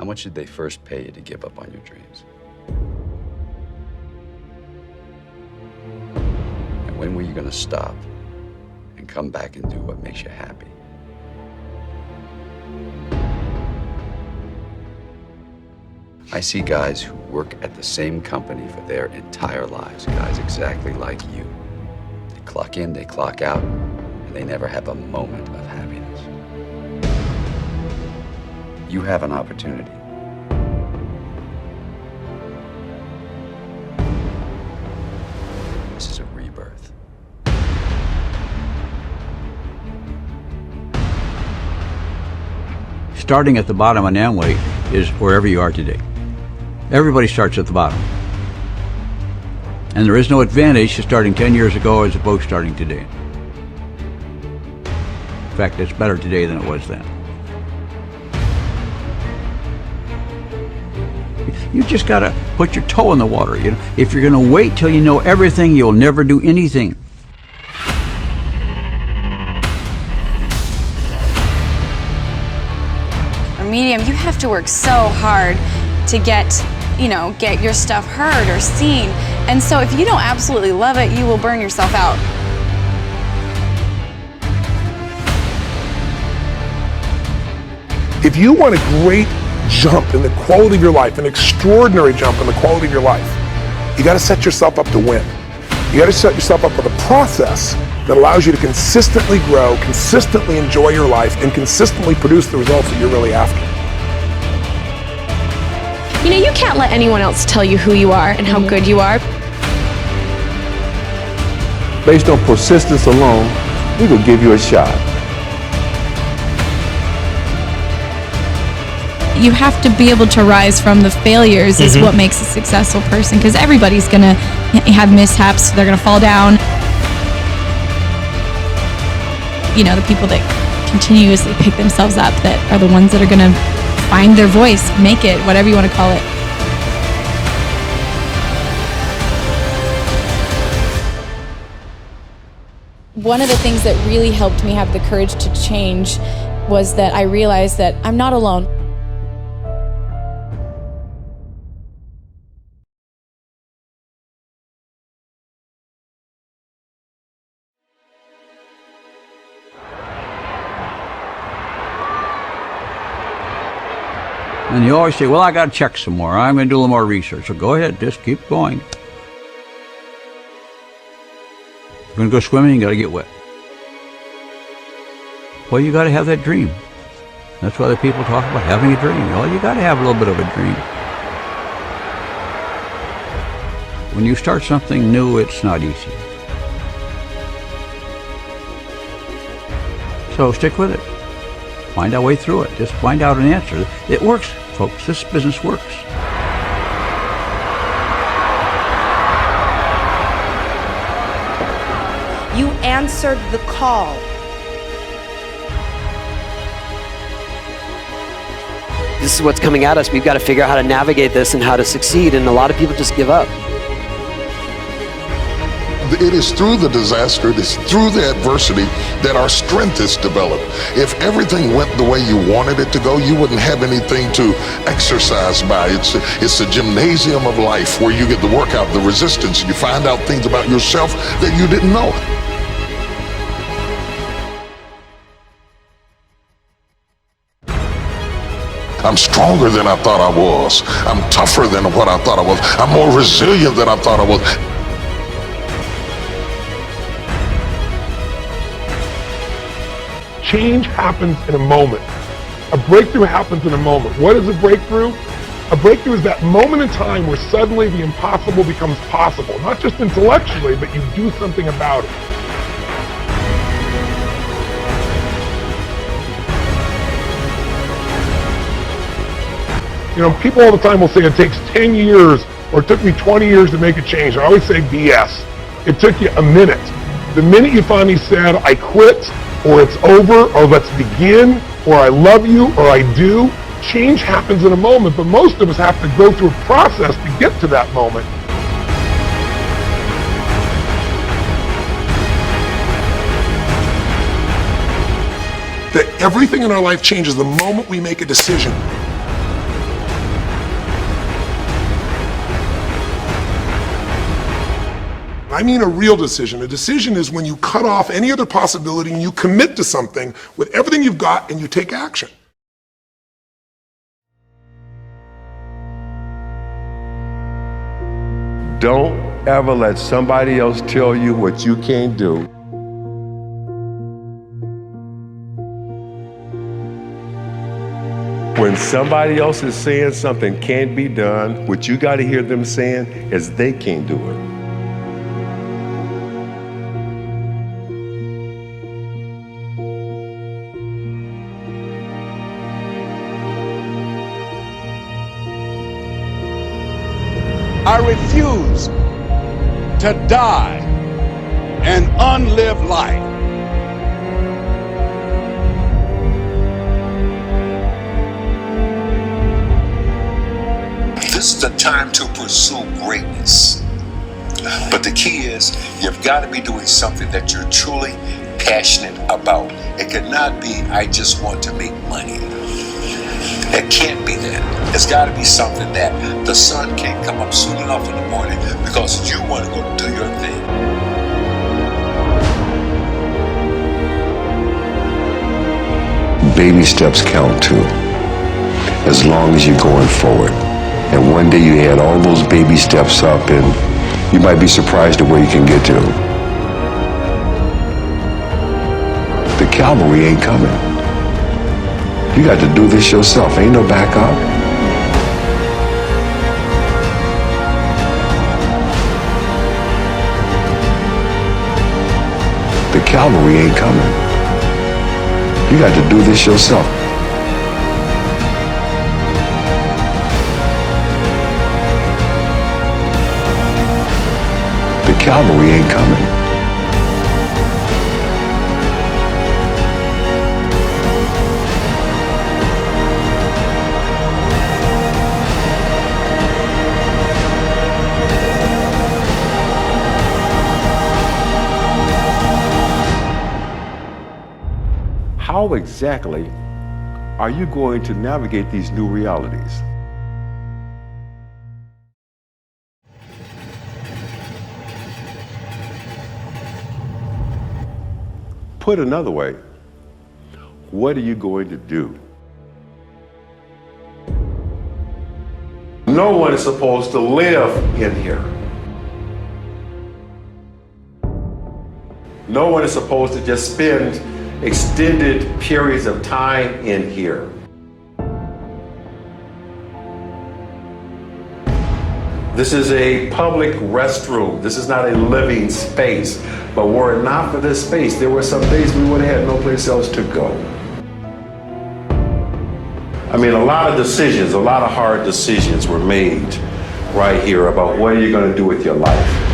How much did they first pay you to give up on your dreams? And when were you going to stop and come back and do what makes you happy? I see guys who work at the same company for their entire lives, guys exactly like you. They clock in, they clock out, and they never have a moment of happiness. You have an opportunity. This is a rebirth. Starting at the bottom on Amway is wherever you are today. Everybody starts at the bottom. And there is no advantage to starting 10 years ago as opposed to starting today. In fact, it's better today than it was then. You just gotta put your toe in the water. You know, if you're gonna wait till you know everything, you'll never do anything. A medium, you have to work so hard to get your stuff heard or seen. And so if you don't absolutely love it, you will burn yourself out. If you want a great jump in the quality of your life, an extraordinary jump in the quality of your life, you got to set yourself up to win. You got to set yourself up with a process that allows you to consistently grow, consistently enjoy your life, and consistently produce the results that you're really after. You know, you can't let anyone else tell you who you are and how good you are. Based on persistence alone, we will give you a shot. You have to be able to rise from the failures is what makes a successful person, because everybody's going to have mishaps. They're going to fall down. You know, the people that continuously pick themselves up, that are the ones that are going to find their voice, make it, whatever you want to call it. One of the things that really helped me have the courage to change was that I realized that I'm not alone. And you always say, well, I got to check some more. I'm going to do a little more research. So go ahead, just keep going. You're going to go swimming, you got to get wet. Well, you got to have that dream. That's why the people talk about having a dream. Well, you got to have a little bit of a dream. When you start something new, it's not easy. So stick with it. Find our way through it. Just find out an answer. It works, folks. This business works. You answered the call. This is what's coming at us. We've got to figure out how to navigate this and how to succeed, and a lot of people just give up. It is through the disaster, it is through the adversity that our strength is developed. If everything went the way you wanted it to go, you wouldn't have anything to exercise by. It's a gymnasium of life where you get the workout, the resistance, and you find out things about yourself that you didn't know. I'm stronger than I thought I was. I'm tougher than what I thought I was. I'm more resilient than I thought I was. Change happens in a moment. A breakthrough happens in a moment. What is a breakthrough? A breakthrough is that moment in time where suddenly the impossible becomes possible. Not just intellectually, but you do something about it. You know, people all the time will say it takes 10 years or it took me 20 years to make a change. I always say BS. It took you a minute. The minute you finally said, I quit, or it's over, or let's begin, or I love you, or I do, change happens in a moment, but most of us have to go through a process to get to that moment. That everything in our life changes the moment we make a decision. I mean a real decision. A decision is when you cut off any other possibility and you commit to something with everything you've got and you take action. Don't ever let somebody else tell you what you can't do. When somebody else is saying something can't be done, what you got to hear them saying is they can't do it. I refuse to die an unlived life. This is the time to pursue greatness. But the key is you've got to be doing something that you're truly passionate about. It cannot be, I just want to make money. It can't be that. It's got to be something that the sun can't come up soon enough in the morning because you want to go do your thing. Baby steps count too, as long as you're going forward. And one day you add all those baby steps up and you might be surprised at where you can get to. The cavalry ain't coming. You got to do this yourself. Ain't no backup. The cavalry ain't coming. You got to do this yourself. The cavalry ain't coming. How exactly are you going to navigate these new realities? Put another way, what are you going to do? No one is supposed to live in here. No one is supposed to just spend extended periods of time in here. This is a public restroom. This is not a living space. But were it not for this space, there were some days we would have had no place else to go. I mean, a lot of decisions, a lot of hard decisions were made right here about what are you going to do with your life?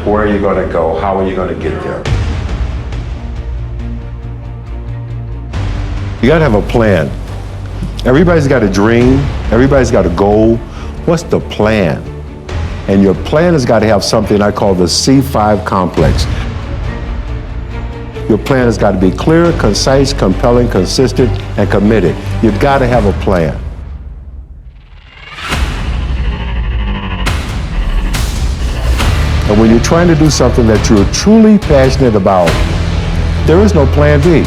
Where are you going to go? How are you going to get there? You got to have a plan. Everybody's got a dream. Everybody's got a goal. What's the plan? And your plan has got to have something I call the C5 complex. Your plan has got to be clear, concise, compelling, consistent, and committed. You've got to have a plan. And when you're trying to do something that you're truly passionate about, there is no plan B.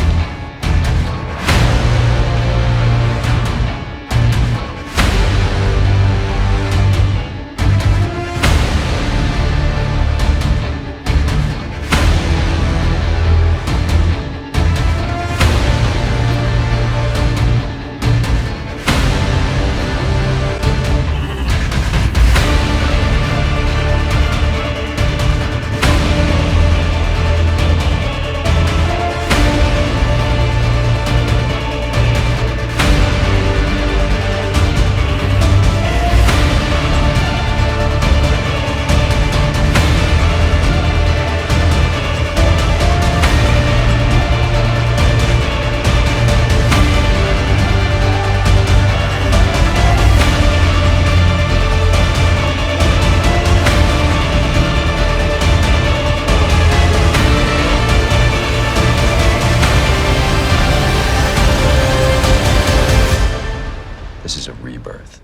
This is a rebirth.